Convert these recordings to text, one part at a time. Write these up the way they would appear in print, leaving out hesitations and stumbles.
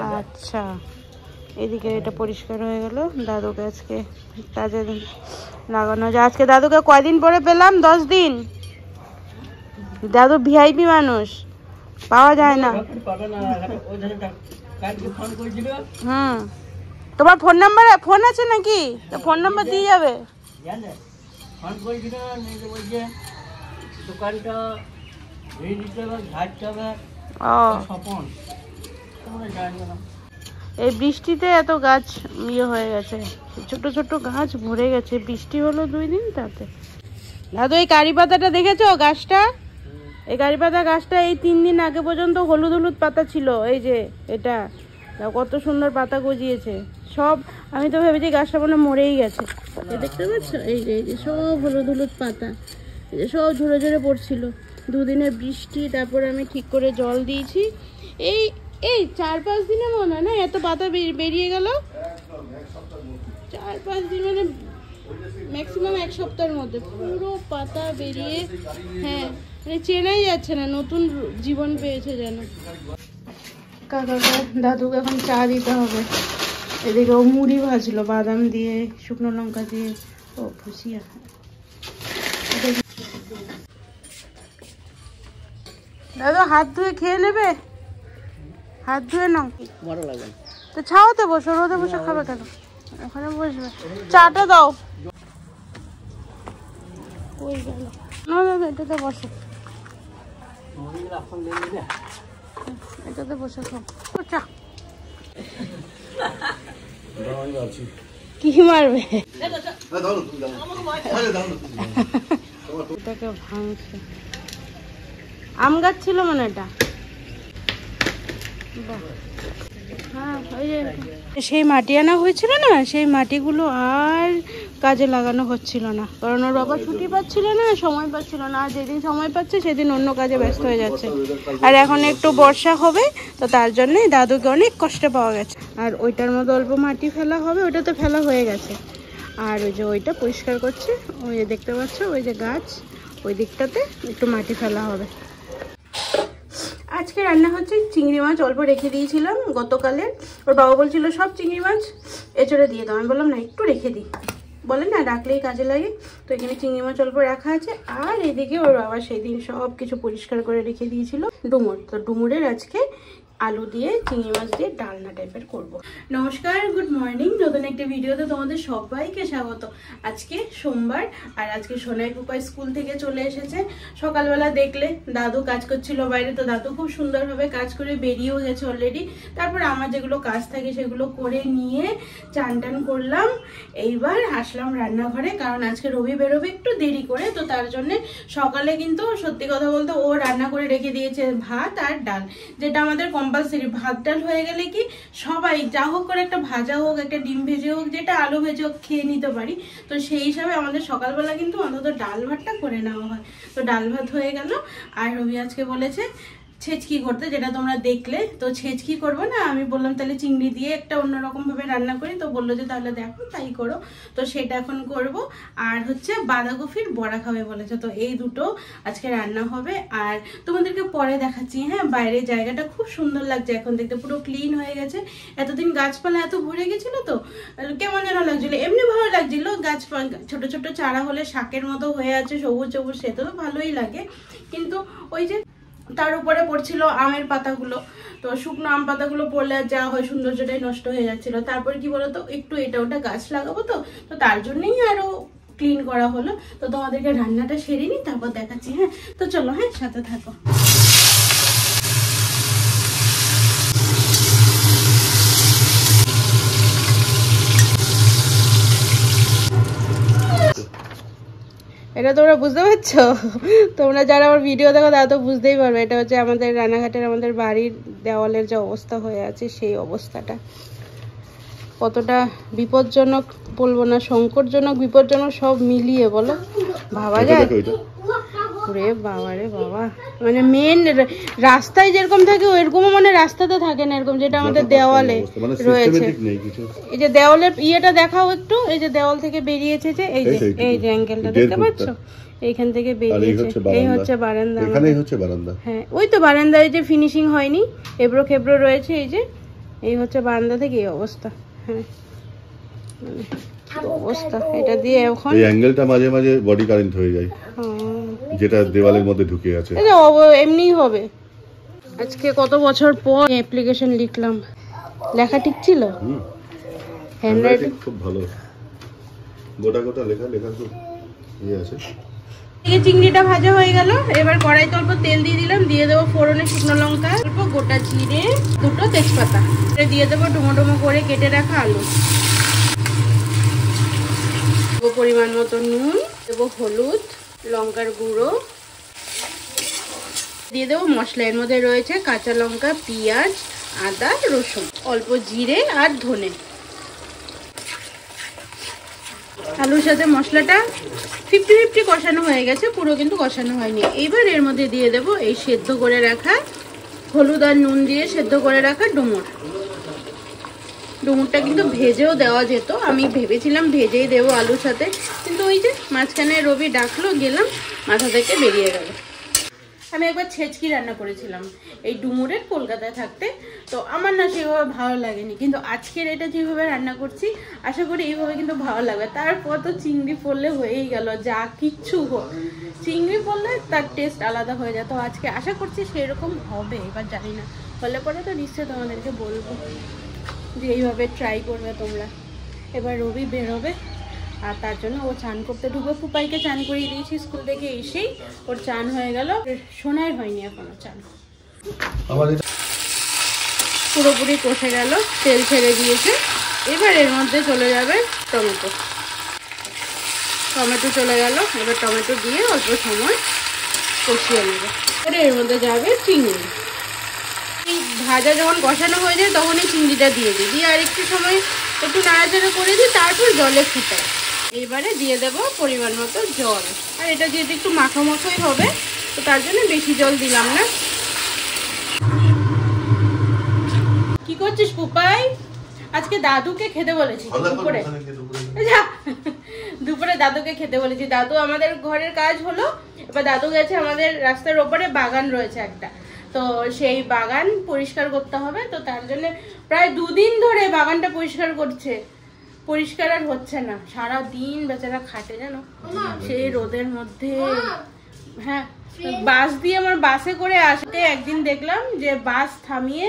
আচ্ছা, এদিকে এটা পরিষ্কার হয়ে গেল। দাদুকে আজকে কাজে লাগানো যায়। আজকে দাদুকে কয়দিন পরে পেলাম? 10 দিন। দাদু ভিআইপি মানুষ, পাওয়া যায় না। হুম, তোমার ফোন নাম্বার ফোন আছে নাকি? তো ফোন নাম্বার দিয়ে যাবে। এই বৃষ্টিতে এত গাছ ইয়ে হয়ে গেছে, ছোট ছোট গাছ ভরে গেছে। বৃষ্টি হলো 2 দিন তাতে। দাদু এই কারি পাতাটা দেখেছো গাছটা? এই কারি পাতা গাছটা এই 3 দিন আগে পর্যন্ত হলুদ হলুদ পাতা ছিল। এই যে এটা কত সুন্দর পাতা গজিয়েছে সব। আমি তো ভেবেছি গাছটা মনে মরেই গেছে। দেখতে পাচ্ছ এই যে সব হলুদ হলুদ পাতা, এই যে সব ঝরে ঝরে পড়ছিল। 2 দিনের বৃষ্টি, তারপরে আমি ঠিক করে জল দিয়েছি। এই 4-5 দিনে মনে হয় না এত পাতা বেরিয়ে গেল। 4-5 দিন মানে ম্যাক্সিমাম 1 সপ্তাহের মধ্যে পুরো পাতা বেরিয়ে, হ্যাঁ মানে চেনাই যাচ্ছে না, নতুন জীবন পেয়েছে যেন। কাকাকে দাদুকে এখন চা দিতে হবে। এদিকে ও মুড়ি ভাজলো বাদাম দিয়ে, শুকনো লঙ্কা দিয়ে। ও ভুজিয়া। দাদু হাত ধুয়ে খেয়ে নেবে? হাত ধুয়ে নাও, ভালো লাগে তো। ছাওতে বসো, রোদে বসে খাবে কেন? ওখানে বসবে। চাটা দাও। ওই গেল না দাদা, এটাতে বসো, এটাতে বসে খাও। চা কি মারবে? এটাকে ভাঙছে। আম গাছ ছিল মানে এটা। হ্যাঁ, ওই যে সেই মাটি আনা হয়েছিল না, সেই মাটিগুলো আর কাজে লাগানো হচ্ছিল না, কারণ ওর বাবা ছুটি পাচ্ছিল না, সময় পাচ্ছিল না। আর যেদিন সময় পাচ্ছে সেদিন অন্য কাজে ব্যস্ত হয়ে যাচ্ছে। আর এখন একটু বর্ষা হবে, তো তার জন্যই দাদুকে অনেক কষ্ট পাওয়া গেছে। আর ওইটার মধ্যে অল্প মাটি ফেলা হবে, ওইটা তো ফেলা হয়ে গেছে। আর ওই যে ওইটা পরিষ্কার করছে, ওই যে দেখতে পাচ্ছ ওই যে গাছ, ওই দিকটাতে একটু মাটি ফেলা হবে। আজকে রান্না হচ্ছে চিংড়ি মাছ, অল্প রেখে দিয়েছিলাম গতকালের। ওর বাবা বলছিল সব চিংড়ি মাছ এঁচড়ে দিয়ে দাও। আমি বললাম না, একটু রেখে দিই, বলে না রাখলেই কাজে লাগে। তো এখানে চিংড়ি মাছ অল্প রাখা আছে। আর এদিকে ওর বাবা সেই দিন সব কিছু পরিষ্কার করে রেখে দিয়েছিল ডুমুর। তো ডুমুরের আজকে আলু দিয়ে চিংড়ি মাছ দিয়ে ডালনা টাইপের করব। নমস্কার, গুড মর্নিং। নতুন একটা ভিডিওতে তোমাদের সবাইকে স্বাগত। আজকে সোমবার, আর আজকে সোনাই পুপাই স্কুল থেকে চলে এসেছে। সকালবেলা দেখলে দাদু কাজ করছিল বাইরে, তো দাদু খুব সুন্দরভাবে কাজ করে বেরিয়েও গেছে অলরেডি। তারপর আমার যেগুলো কাজ থাকে সেগুলো করে নিয়ে চান টান করলাম। এইবার আসলাম রান্নাঘরে, কারণ আজকে রবি বেরোবে একটু দেরি করে। তো তার জন্যে সকালে কিন্তু সত্যি কথা বলতে ও রান্না করে রেখে দিয়েছে ভাত আর ডাল, যেটা আমাদের কম্পালসারি। ভাত ডাল হয়ে গেলে কি সবাই যা হোক করে একটা ভাজা হোক, একটা ডিম ভেজে হোক, যেটা আলু ভেজে হোক খেয়ে নিতে পারি। তো সেই হিসাবে আমাদের সকালবেলা কিন্তু অন্তত ডাল ভাতটা করে নেওয়া হয়। তো ডাল ভাত হয়ে গেল। আর রবি আজকে বলেছে ছেচকি করতে, যেটা তোমরা দেখলে। তো ছেচকি করবো না, আমি বললাম তাহলে চিংড়ি দিয়ে একটা অন্যরকম ভাবে রান্না করি। তো বললো যে তাহলে দেখো তাই করো। তো সেটা এখন করব। আর হচ্ছে বাঁধাকপির বড়া খাবে বলেছে। তো এই দুটো আজকে রান্না হবে। আর তোমাদেরকে পরে দেখাচ্ছি। হ্যাঁ, বাইরের জায়গাটা খুব সুন্দর লাগছে এখন দেখতে, পুরো ক্লিন হয়ে গেছে। এতদিন গাছপালা এত ভরে গেছিল, তো কেমন যেন লাগছিল। এমনি ভালো লাগছিল, গাছপালা ছোট ছোট চারা হলে শাকের মতো হয়ে আছে, সবুজ সবুজ, সে তো ভালোই লাগে। কিন্তু ওই যে তার উপরে পড়ছিল আমের পাতাগুলো, তো শুকনো আম পাতাগুলো পড়লে যা হয় সৌন্দর্যটাই নষ্ট হয়ে যাচ্ছিল। তারপর কি বলতো, একটু এটা ওটা গাছ লাগাবো, তো তার জন্যই আরো ক্লিন করা হলো। তো তোমাদেরকে রান্নাটা সেরে নি, তারপর দেখাচ্ছি। হ্যাঁ, তো চলো, হ্যাঁ সাথে থাকো। এটা তোমরা বুঝতে পারছো? তোমরা যারা আমার ভিডিও দেখো তারা তো বুঝতেই পারবে। এটা হচ্ছে আমাদের রানাঘাটের আমাদের বাড়ির দেওয়ালের যে অবস্থা হয়ে আছে, সেই অবস্থাটা কতটা বিপজ্জনক বলবো না, সংকটজনক বিপজ্জনক সব মিলিয়ে বলো, ভাবা যায়। রে বাবা রে বাবা, মানে মেন রাস্তায় যেরকম থাকে ওইরকমও মানে রাস্তাতে থাকে না এরকম, যেটা আমাদের দেওয়ালে রয়েছে। এই যে দেওয়ালের ইয়েটা দেখাও একটু, এই যে দেওয়াল থেকে বেরিয়েছে, যে এই যে অ্যাঙ্গেলটা দেখতে পাচ্ছ, এইখান থেকে বেরিয়েছে। এই হচ্ছে বারান্দা, এখানেই হচ্ছে বারান্দা। হ্যাঁ, ওই তো বারান্দায় যে ফিনিশিং হয়নি, এবড়ো খেবড়ো রয়েছে। এই যে এই হচ্ছে বারান্দা থেকে এই অবস্থা। হ্যাঁ অবস্থা এটা দিয়ে এখন এই অ্যাঙ্গেলটা মাঝে মাঝে বডি কারেন্ট হয়ে যায়, যেটা দেওয়ালের মধ্যে ঢুকে আছে। এটা এমনিই হবে। আজকে কত বছর পর অ্যাপ্লিকেশন লিখলাম, লেখা ঠিক ছিল, হ্যান্ডরাইটিং খুব ভালো, গোটা গোটা লেখা খুব ইয়ে আছে। চিংড়িটা ভাজা হয়ে গেল, এবার কড়াইতে অল্প তেল দিয়ে দিলাম, দিয়ে দেবো ফোড়নে শুকনো লঙ্কা, অল্প গোটা জিরে, দুটো তেজপাতা, দিয়ে দেবো ডুমো ডুমো করে কেটে রাখা আলু, পরিমাণ মতো নুন, দেবো হলুদ, লঙ্কার গুঁড়ো, দিয়ে দেবো মশলা। এর মধ্যে রয়েছে কাঁচা লঙ্কা, পেঁয়াজ, আদা, রসুন, অল্প জিরে আর ধনে। আলুর সাথে মশলাটা 50-50 কষানো হয়ে গেছে, পুরো কিন্তু কষানো হয়নি। এইবার এর মধ্যে দিয়ে দেবো এই সেদ্ধ করে রাখা, হলুদ আর নুন দিয়ে সেদ্ধ করে রাখা ডুমুর। ডুমুরটা কিন্তু ভেজেও দেওয়া যেত, আমি ভেবেছিলাম ভেজেই দেবো আলুর সাথে, কিন্তু ওই যে মাঝখানে রবি ডাকলো, গেলাম, মাথা থেকে বেরিয়ে গেল। আমি একবার ছেচকি রান্না করেছিলাম এই ডুমুরের, কলকাতায় থাকতে, তো আমার না সেভাবে ভালো লাগেনি, কিন্তু আজকের এটা যেভাবে রান্না করছি আশা করি এইভাবে কিন্তু ভালো লাগবে। তারপর তো চিংড়ি পড়লে হয়েই গেল, যা কিচ্ছু হোক চিংড়ি পড়লে তার টেস্ট আলাদা হয়ে যায়। তো আজকে আশা করছি সেরকম হবে, এবার জানি না, হলে পরে তো নিশ্চয়ই তোমাদেরকে বলবো যে এইভাবে ট্রাই করবে তোমরা। এবার রবি বেরোবে, আর তার জন্য ও চান করতে ঢুকবে। পুপাইকে চান করিয়ে দিয়েছি স্কুল থেকে এসেই, ওর চান হয়ে গেল, সোনার হয়নি এখনো চান। পুরোপুরি কষে গেল, তেল ছেড়ে দিয়েছে। এবার এর মধ্যে চলে যাবে টমেটো, টমেটো চলে গেল, এবার টমেটো দিয়ে অল্প সময় কষিয়ে নেবে। এবার এর মধ্যে যাবে চিংড়ি। এই ভাজা যখন কষানো হয়ে যায় তখন এই চিংড়িটা দিয়ে দিই, দিয়ে আর একটু সময় একটু নাড়াচাড়া করে দিই, তারপর জলে ফুটাই। এবারে দিয়ে দেবো পরিমাণ মতো জল, আর এটা যেহেতু একটু মাখামাখাই হবে তো তার জন্য বেশি জল দিলাম না। কি করছিস পুপাই? আজকে দাদুকে খেতে বলেছি দুপুরে দাদুকে খেতে বলেছি। দাদু আমাদের ঘরের কাজ হলো, এবার দাদু গেছে আমাদের রাস্তার ওপরে বাগান রয়েছে একটা, তো সেই বাগান পরিষ্কার করতে হবে, তো তার জন্য প্রায় 2 দিন ধরে বাগানটা পরিষ্কার করছে, পরিষ্কার আর হচ্ছে না, সারা দিন বেচারা খাটে জানো সেই রোদের মধ্যে। হ্যাঁ বাস দিয়ে আমার বাসে করে আসতে একদিন দেখলাম যে বাস থামিয়ে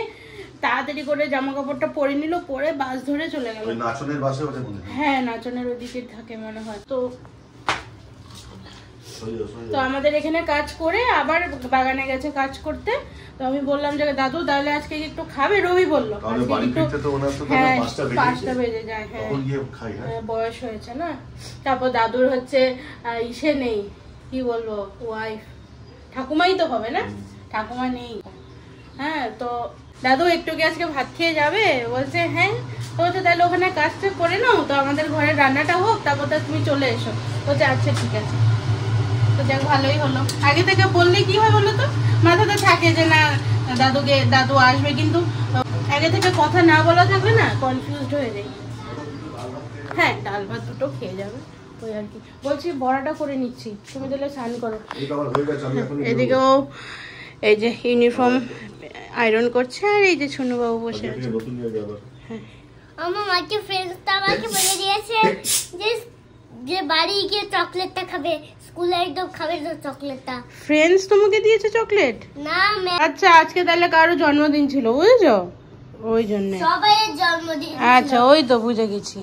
তাড়াতাড়ি করে জামা কাপড়টা পরে নিল, পরে বাস ধরে চলে গেল। হ্যাঁ নাচনের ওদিকে থাকে মনে হয়। তো আমাদের এখানে কাজ করে আবার বাগানে গেছে কাজ করতে, তো আমি বললাম যে দাদু তাহলে আজকে একটু খাবে? রবি বললো হ্যাঁ 5টা বেজে যায়, হ্যাঁ বয়স হয়েছে না। তারপর দাদুর হচ্ছে ইসে নেই, কি বলবো, ওয়াইফ, ঠাকুমাই তো হবে না, ঠাকুমা নেই। হ্যাঁ তো দাদু একটু কি আজকে ভাত খেয়ে যাবে? বলছে হ্যাঁ। তো বলছে তাহলে ওখানে কাজটা করে নাও, তো আমাদের ঘরের রান্নাটা হোক, তারপর তো তুমি চলে এসো। বলছে আচ্ছা ঠিক আছে। তো যাক ভালোই হলো, আগে থেকে বললে কি হয় বলো তো, মাথাতে থাকে যে না দাদু আসবে, কিন্তু আগে থেকে কথা না বলা থাকলে না কনফিউজড হয়ে যায়। হ্যাঁ ডাল ভাত দুটো খেয়ে যাবে ওই আর কি। বলছি বড়াটা করে নিচ্ছি, তুমি তাহলে স্নান করো। এদিকেও এই যে ইউনিফর্ম আয়রন করছে, আর এই যে ছুনুবাবু বসে আছে। হ্যাঁ আমার মাকে ফ্রেন্ডসটা আমাকে বলে দিয়েছে যে বাড়ি গিয়ে চকলেটটা খাবে, স্কুলে একদম খাবে না চকলেটটা। ফ্রেন্ডস তোমাকে দিয়েছে চকলেট? না আচ্ছা আজকে তাহলে কারো জন্মদিন ছিল বুঝছো, ওই জন্য সবাইয়ের জন্মদিন। আচ্ছা ওই তো বুঝে গেছি,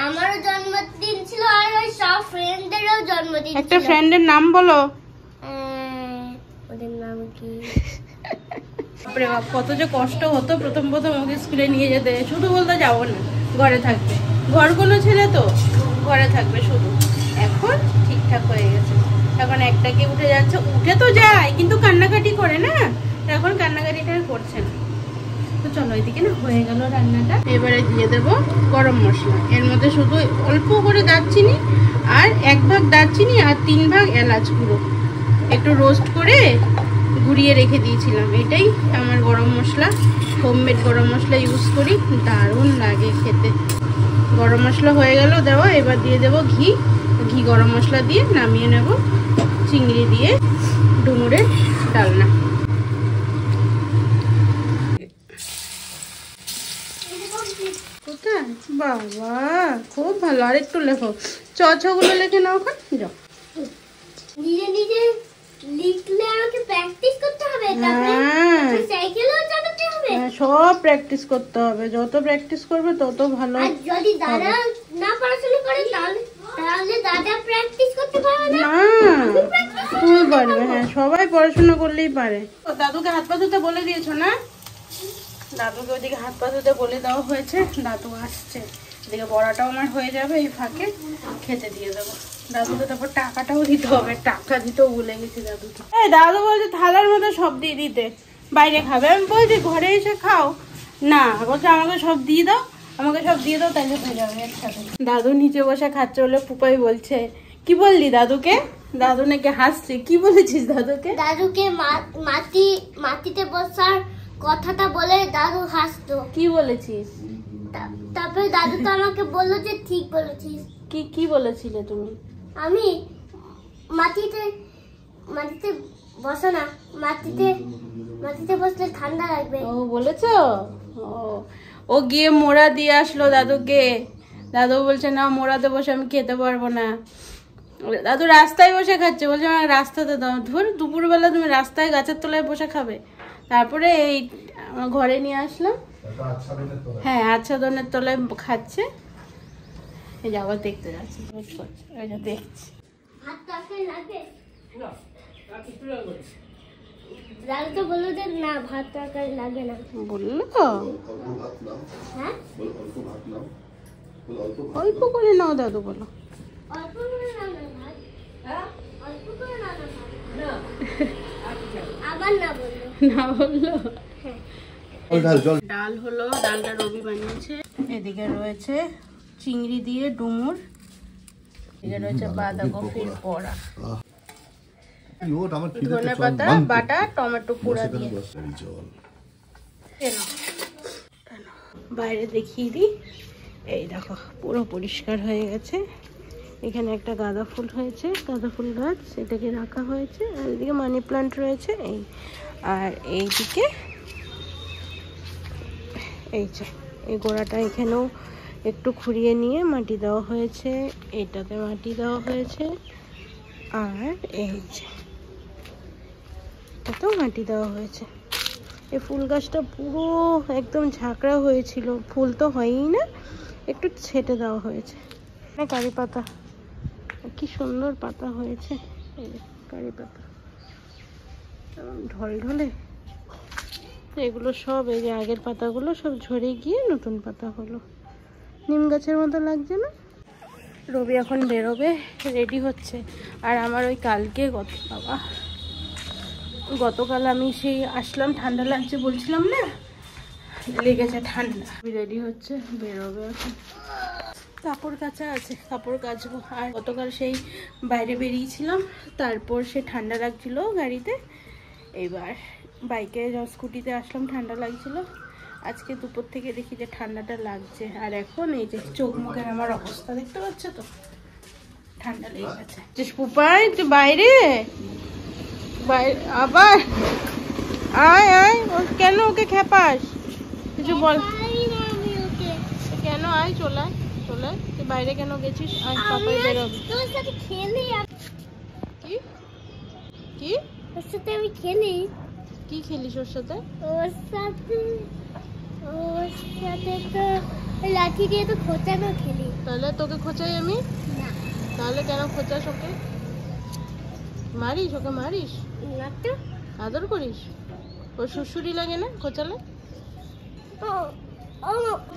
আমারও জন্মদিন ছিল আর ওই সব ফ্রেন্ডদেরও জন্মদিন। একটা ফ্রেন্ডের নাম বলো। ওদের নাম কি? বাপরে বাপ কত যে কষ্ট হতো প্রথম ওকে স্কুলে নিয়ে যেতে, শুধু বলতে যাবো না, ঘরে থাকবে, ঘর কোনো ছেলে তো ঘরে থাকবে শুধু। এখন ঠিকঠাক হয়ে গেছে, এখন একটাকে উঠে যাচ্ছে, উঠে তো যায় কিন্তু কান্নাকাটি করে না, এখন কান্নাকাটিটা করছে না। তো চলো এদিকে না হয়ে গেল রান্নাটা, এবারে দিয়ে দেবো গরম মশলা। এর মধ্যে শুধু অল্প করে দারচিনি, আর 1 ভাগ দারচিনি আর 3 ভাগ এলাচ গুঁড়ো একটু রোস্ট করে গুঁড়িয়ে রেখে দিয়েছিলাম। এটাই আমার গরম মশলা, হোমমেড গরম মশলা ইউজ করি, দারুণ লাগে খেতে। গরম মশলা হয়ে গেল দেওয়া, এবার দিয়ে দেবো ঘি, ঘি গরম মশলা দিয়ে নামিয়ে নেব চিংড়ি দিয়ে ডুমুরের ডালনা। কোথায়? বাবা খুব ভালো, আর একটু লেখো, চ গুলো লিখে নাও এখন, যাও। নিজে নিজে লিখলে আমাকে প্র্যাকটিস করতে হবে, তারপরে সাইকেলও চালাতে হবে। সব প্র্যাকটিস করতে হবে, যত প্র্যাকটিস করবে তত ভালো। আর যদি দাদা না পড়াশোনা করে তাহলে দাদা প্র্যাকটিস করতে পারবে না। তুমি পারবে, হ্যাঁ সবাই পড়াশোনা করলেই পারে। দাদুকে হাত পা ধুতে বলে দিয়েছো না? দাদুকে ওদিকে হাত পা ধুতে বলে দেওয়া হয়েছে, দাদু আসছে, এদিকে বড়াটাও আমার হয়ে যাবে, এই ফাঁকে খেতে দিয়ে দেবো। দাদুকে তারপর টাকাটাও দিতে হবে, টাকা দিতেও ভুলে গেছি দাদুকে। এই দাদু বলছে থালার মধ্যে সব দিয়ে দিতে, বাইরে খাবে। আমি বলছি ঘরে এসে খাও, না বলছে আমাকে সব দিয়ে দাও, আমাকে সব দিয়ে দাও, তাইলে হয়ে যাবে একসাথে। দাদু নিচে বসে খাচ্ছে বলে পুপাই বলছে, কি বললি দাদুকে? দাদু নাকি হাসছে, কি বলেছিস দাদুকে? দাদুকে মাটিতে বসার কথাটা বলে দাদু হাসতো। কি বলেছিস? তারপরে দাদু তো আমাকে বললো যে ঠিক বলেছিস। কি বলেছিলে তুমি? আমি মাটিতে বসো না, মাটিতে বসলে ঠান্ডা লাগবে। ও বলেছো? ও গিয়ে মোড়া দিয়ে আসলো দাদুকে। দাদু বলছে না, মোড়াতে বসে আমি খেতে পারবো না। দাদু রাস্তায় বসে খাচ্ছে, বলছে আমার রাস্তাতে দাও। ধর দুপুরবেলা তুমি রাস্তায় গাছের তলায় বসে খাবে? তারপরে এই ঘরে নিয়ে আসলাম, হ্যাঁ আচ্ছাদনের তলায় খাচ্ছে। এই যে আবার দেখতে যাচ্ছে, ওই যে দেখছি। দাদু তো বললো যে না ভাত তরকারি লাগে না, বললো তো। হ্যাঁ অল্প করে নাও দাদু বলো। অল্প করে নাও না ভাত, অল্প করে নাও না ভাত, আবার না বললো, না বললো। ডাল হলো, ডালটা রবি বানিয়েছে। এদিকে রয়েছে চিংড়ি দিয়ে ডুমুর, এদিকে রয়েছে বাঁধাকপির বড়া, ধনেপাতা বাটা, টমেটো পোড়া দিয়ে। বাইরে দেখিয়ে দিই, এই দেখো পুরো পরিষ্কার হয়ে গেছে। এখানে একটা গাঁদা ফুল হয়েছে, গাঁদা ফুল গাছ, এটাকে রাখা হয়েছে। আর এদিকে মানি প্লান্ট রয়েছে, এই আর এইদিকে এই যে এই গোড়াটা এখানেও একটু খুঁড়িয়ে নিয়ে মাটি দেওয়া হয়েছে, এটাতে মাটি দেওয়া হয়েছে। আর এই যে এটাতেও মাটি দেওয়া হয়েছে। এই ফুল গাছটা পুরো একদম ঝাঁকড়া হয়েছিল, ফুল তো হয়ই না, একটু ছেটে দেওয়া হয়েছে। কারি পাতা, কি সুন্দর পাতা হয়েছে, এই কারি পাতা ঢলঢলে। এগুলো সব, এই যে আগের পাতাগুলো সব ঝরে গিয়ে নতুন পাতা হলো, নিম গাছের মতো লাগছে না? রবি এখন বেরোবে, রেডি হচ্ছে। আর আমার ওই কালকে গতকাল আমি সেই আসলাম, ঠান্ডা লাগছে বলছিলাম না, লেগেছে ঠান্ডা। রেডি হচ্ছে, বেরোবে এখন। কাপড় কাচা আছে, কাপড় কাচবো। আর গতকাল সেই বাইরে বেরিয়েছিলাম, তারপর সে ঠান্ডা লাগছিল গাড়িতে, এবার বাইকে স্কুটিতে আসলাম, ঠান্ডা লাগছিল। আজকে দুপুর থেকে দেখি যে ঠান্ডাটা লাগছে। আর এখন এই যে চোখ মুখের আমার অবস্থা দেখতে পাচ্ছ তো, ঠান্ডা লেগে গেছে। পুপাই তুই বাইরে আবার আয় আয়, কেন ওকে খেপাস? কিছু বল, কেন? আয় চলে তুই বাইরে কেন গেছিস? আয় পাপাই বেরোবে। কি কি ওর সাথে আমি খেলি। কি খেলিস ওর সাথে? ওর সাথে তো লাঠি দিয়ে তো খোঁচানো খেলি। তাহলে তোকে খোঁচাই আমি? না। তাহলে কেন খোঁচাস ওকে? মারিস ওকে? মারিস না তো। আদর করিস? ওর শ্বশুরি লাগে না খোঁচালে?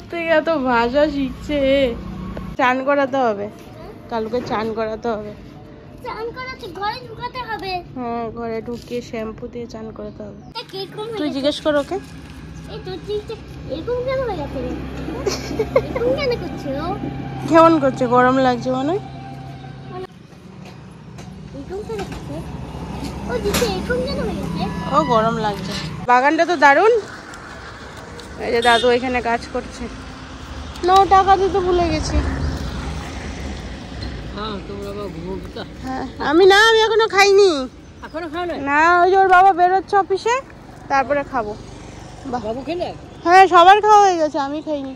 তুই এত ভাষা শিখছে। চান করাতে হবে, কালকে চান করাতে হবে। চান করাতে ঘরে ঢুকাতে হবে? হ্যাঁ, ঘরে ঢুকিয়ে শ্যাম্পু দিয়ে চান করাতে হবে। তুই তুই জিজ্ঞেস কর ওকে। এই তোর জিনিসটা এরকম কেন হয়ে গেছে রে? এরকম কেন করছে ও? কেমন করছে? গরম লাগছে মনে হয়। এরকম কেন করছে ও? দিদি এরকম কেন হয়ে গেছে? ও গরম লাগছে। বাগানটা তো দারুণ। এই যে দাদু এখানে কাজ করছে। টাকা দিতে ভুলে গেছি। হ্যাঁ, আমি এখনো খাইনি। না, ওই যে ওর বাবা বেরোচ্ছে অফিসে, তারপরে খাবো। হ্যাঁ, সবার খাওয়া হয়ে গেছে, আমি খাইনি।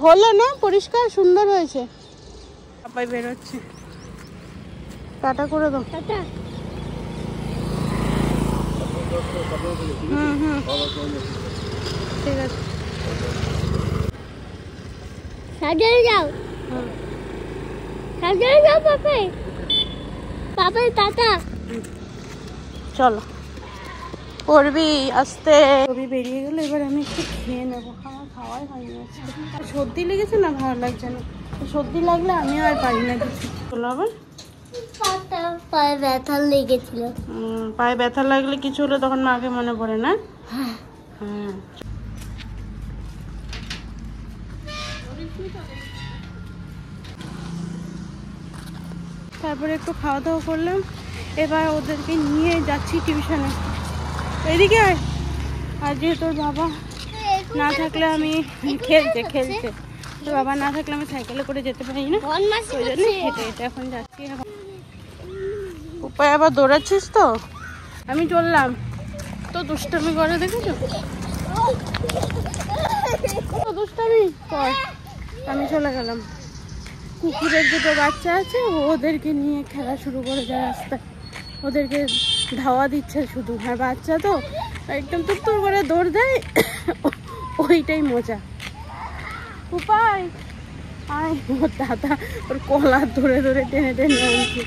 হলো না, পরিষ্কার সুন্দর হয়েছে। পাপাই বেরোচ্ছে, টাটা করে দাও। টাটা। ঠিক আছে, সাবধানে যাও, সাবধানে যাও পাপাই। পাপাই টাটা। চলো করবি আস্তে। কবি বেরিয়ে গেলো, এবার আমি একটু খেয়ে নেবো। আমার খাওয়াই হয়নি আজকে, সর্দি লেগেছে না, ভালো লাগছে না। সর্দি লাগলে আমিও আর পারি না কিছু। চলো আবার পায়ে ব্যথা লেগেছিল। পায়ে ব্যথা লাগলে কিছু হলে তখন মাকে মনে পড়ে না? হ্যাঁ। তারপরে একটু খাওয়া দাওয়া করলাম, এবার ওদেরকে নিয়ে যাচ্ছি টিউশনে। এদিকে আয়। আর যেহেতু তোর বাবা না থাকলে আমি খেলছে, তোর বাবা না থাকলে আমি সাইকেলে করে যেতে পারি না, ওই জন্য হেঁটে হেঁটে এখন যাচ্ছি। উপায় আবার দৌড়াচ্ছিস তো, আমি চললাম। তো দুষ্টামি করে, দেখেছো দুষ্টামি কর। আমি চলে গেলাম। কুকুরের দুটো বাচ্চা আছে, ওদেরকে নিয়ে খেলা শুরু করে যায় রাস্তায়। ওদেরকে ধাওয়া দিচ্ছে শুধু, আর বাচ্চা তো একদম তুর করে দৌড় দেয়, ওইটাই মজা। উপায় আয়, ওর দাদা ওর কলার ধরে ধরে টেনে টেনে আনছে।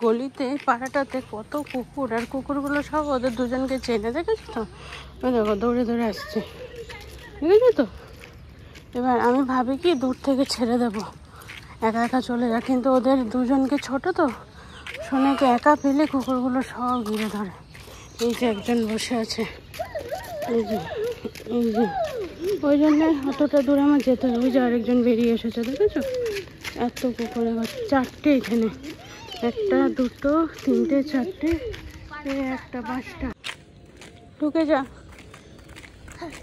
গলিতে পাড়াটাতে কত কুকুর, আর কুকুরগুলো সব ওদের দুজনকে চেনে, দেখেছো তো? ওই দেখো দৌড়ে দৌড়ে আসছে, দেখেছো তো? এবার আমি ভাবি কি দূর থেকে ছেড়ে দেবো, একা একা চলে যা, কিন্তু ওদের দুজনকে ছোট তো, সোনাকে একা পেলে কুকুরগুলো সব ঘিরে ধরে। এই যে একজন বসে আছে, এই যে ওই জন্য অতটা দূরে আমার যেতে হবে। ওই যে আরেকজন বেরিয়ে এসেছে, দেখেছো? এত কুকুর, এবার চারটে এখানে, একটা দুটো তিনটে চারটে, একটা পাঁচটা। ঢুকে যা,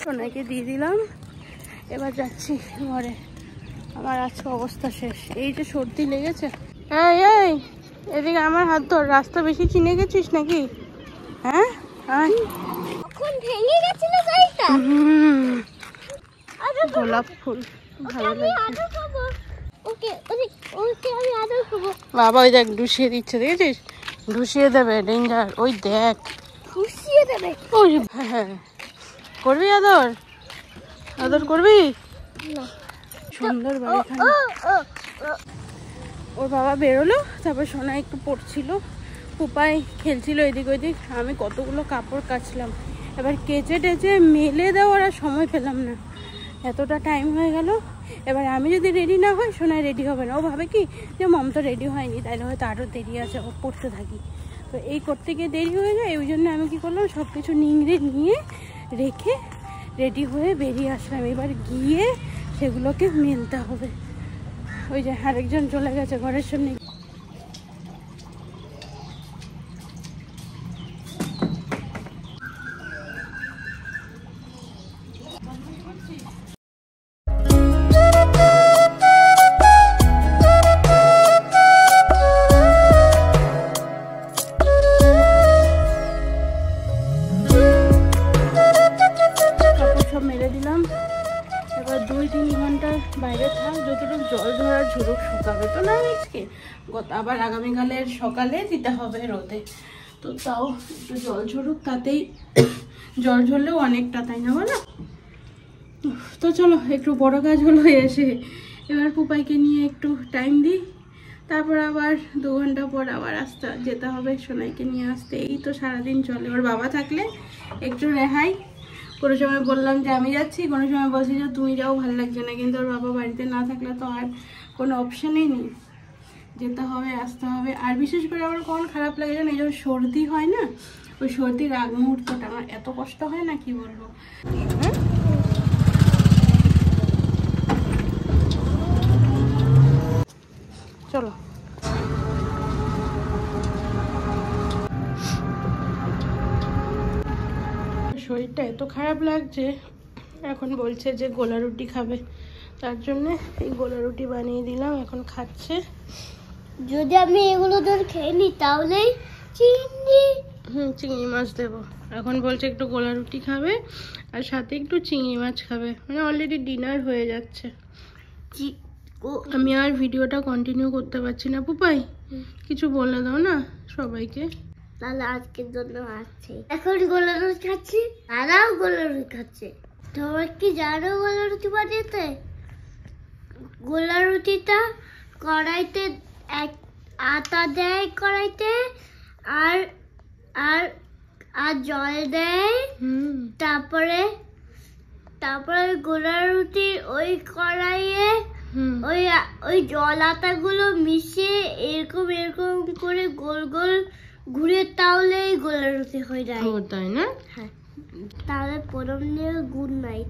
সোনাকে দিয়ে দিলাম। এবার যাচ্ছি ঘরে, আমার আজকে অবস্থা শেষ। এই যে সর্দি লেগেছে। এই এদিকে আমার হাত ধর, রাস্তা বেশি চিনে গেছিস নাকি? হ্যাঁ এখন ভেঙে গেছিল গাড়িটা। গোলাপ ফুল ভালো লাগছে। ওকে ওকে আমি আদর করব। বাবা ওই দেখ ঢুসিয়ে দিচ্ছে, দেখেছিস? ঢুসিয়ে দেবে, ডেঞ্জার। ওই দেখ খুশিয়ে দেবে। ওই হ্যাঁ, করবি আদর? আদর করবি? সুন্দর বাড়িখানা। ওর বাবা বেরোলো, তারপর সোনা একটু পড়ছিল, পুপাই খেলছিল এদিক ওইদিক। আমি কতগুলো কাপড় কাচলাম, এবার কেচে টেচে মেলে দেওয়ার আর সময় পেলাম না, এতটা টাইম হয়ে গেল। এবার আমি যদি রেডি না হই, সোনায় রেডি হবে না। ও ভাবে কি যে মম তো রেডি হয়নি, তাইলে হয়তো আরও দেরি আছে, ও পড়তে থাকি। তো এই করতে গিয়ে দেরি হয়ে যায়, ওই জন্য আমি কি করলাম, সব কিছু নিংড়ে নিয়ে রেখে রেডি হয়ে বেরিয়ে আসলাম। এবার গিয়ে সেগুলোকে মেলতে হবে। ওই যে আরেকজন চলে গেছে ঘরের সামনে। বাইরে থাক, যতটুকু জল ঝরার ঝুড়ুক শুকাবে তো না আজকে, আবার আগামীকালের সকালে দিতে হবে রোদে। তো তাও একটু জল ঝরুক, তাতেই জল ঝরলেও অনেকটা, তাই না বলো? তো চলো একটু বড় কাজ হলো এসে, এবার পুপাইকে নিয়ে একটু টাইম দিই, তারপর আবার 2 ঘন্টা পর আবার আসতে যেতে হবে সোনাইকে নিয়ে আসতে। এই তো সারাদিন চলে। ওর বাবা থাকলে একটু রেহাই, কোনো সময় বললাম যে আমি যাচ্ছি, কোনো সময় বলছি যে তুমি যাও, ভালো লাগছে না। কিন্তু ওর বাবা বাড়িতে না থাকলে তো আর কোনো অপশানই নেই, যেতে হবে, আসতে হবে। আর বিশেষ করে আমার কখন খারাপ লাগে জানো, এই যখন সর্দি হয় না, ওই সর্দির আগ মুহূর্তটা আমার এত কষ্ট হয় না, কি বলবো। চলো শরীরটা এত খারাপ লাগছে, এখন বলছে যে গোলা রুটি খাবে, তার জন্য এই গোলা রুটি বানিয়ে দিলাম, এখন খাচ্ছে। যদি আমি এগুলো ধর খেয়ে নিই তাহলেই চিনি চিংড়ি মাছ দেবো। এখন বলছে একটু গোলা রুটি খাবে আর সাথে একটু চিংড়ি মাছ খাবে, মানে অলরেডি ডিনার হয়ে যাচ্ছে। আমি আর ভিডিওটা কন্টিনিউ করতে পারছি না। পুপাই কিছু বলে দাও না সবাইকে। তাহলে আজকের জন্য আসছে। এখন গোলা রুটি খাচ্ছি, তারাও গোলা রুটি খাচ্ছে। তোমরা কি জানো গোলা রুটি বানাতে? গোলা রুটিটা কড়াইতে আটা দেয় কড়াইতে, আর আর আর জল দেয়। তারপরে গোলা রুটি ওই কড়াইয়ে ওই জল আটাগুলো মিশিয়ে এরকম এরকম করে গোল গোল ঘুরে তাহলে গোলা রুটি হয়ে যায়। তাই না? হ্যাঁ, তাহলে প্রথম নিয়ে গুড নাইট।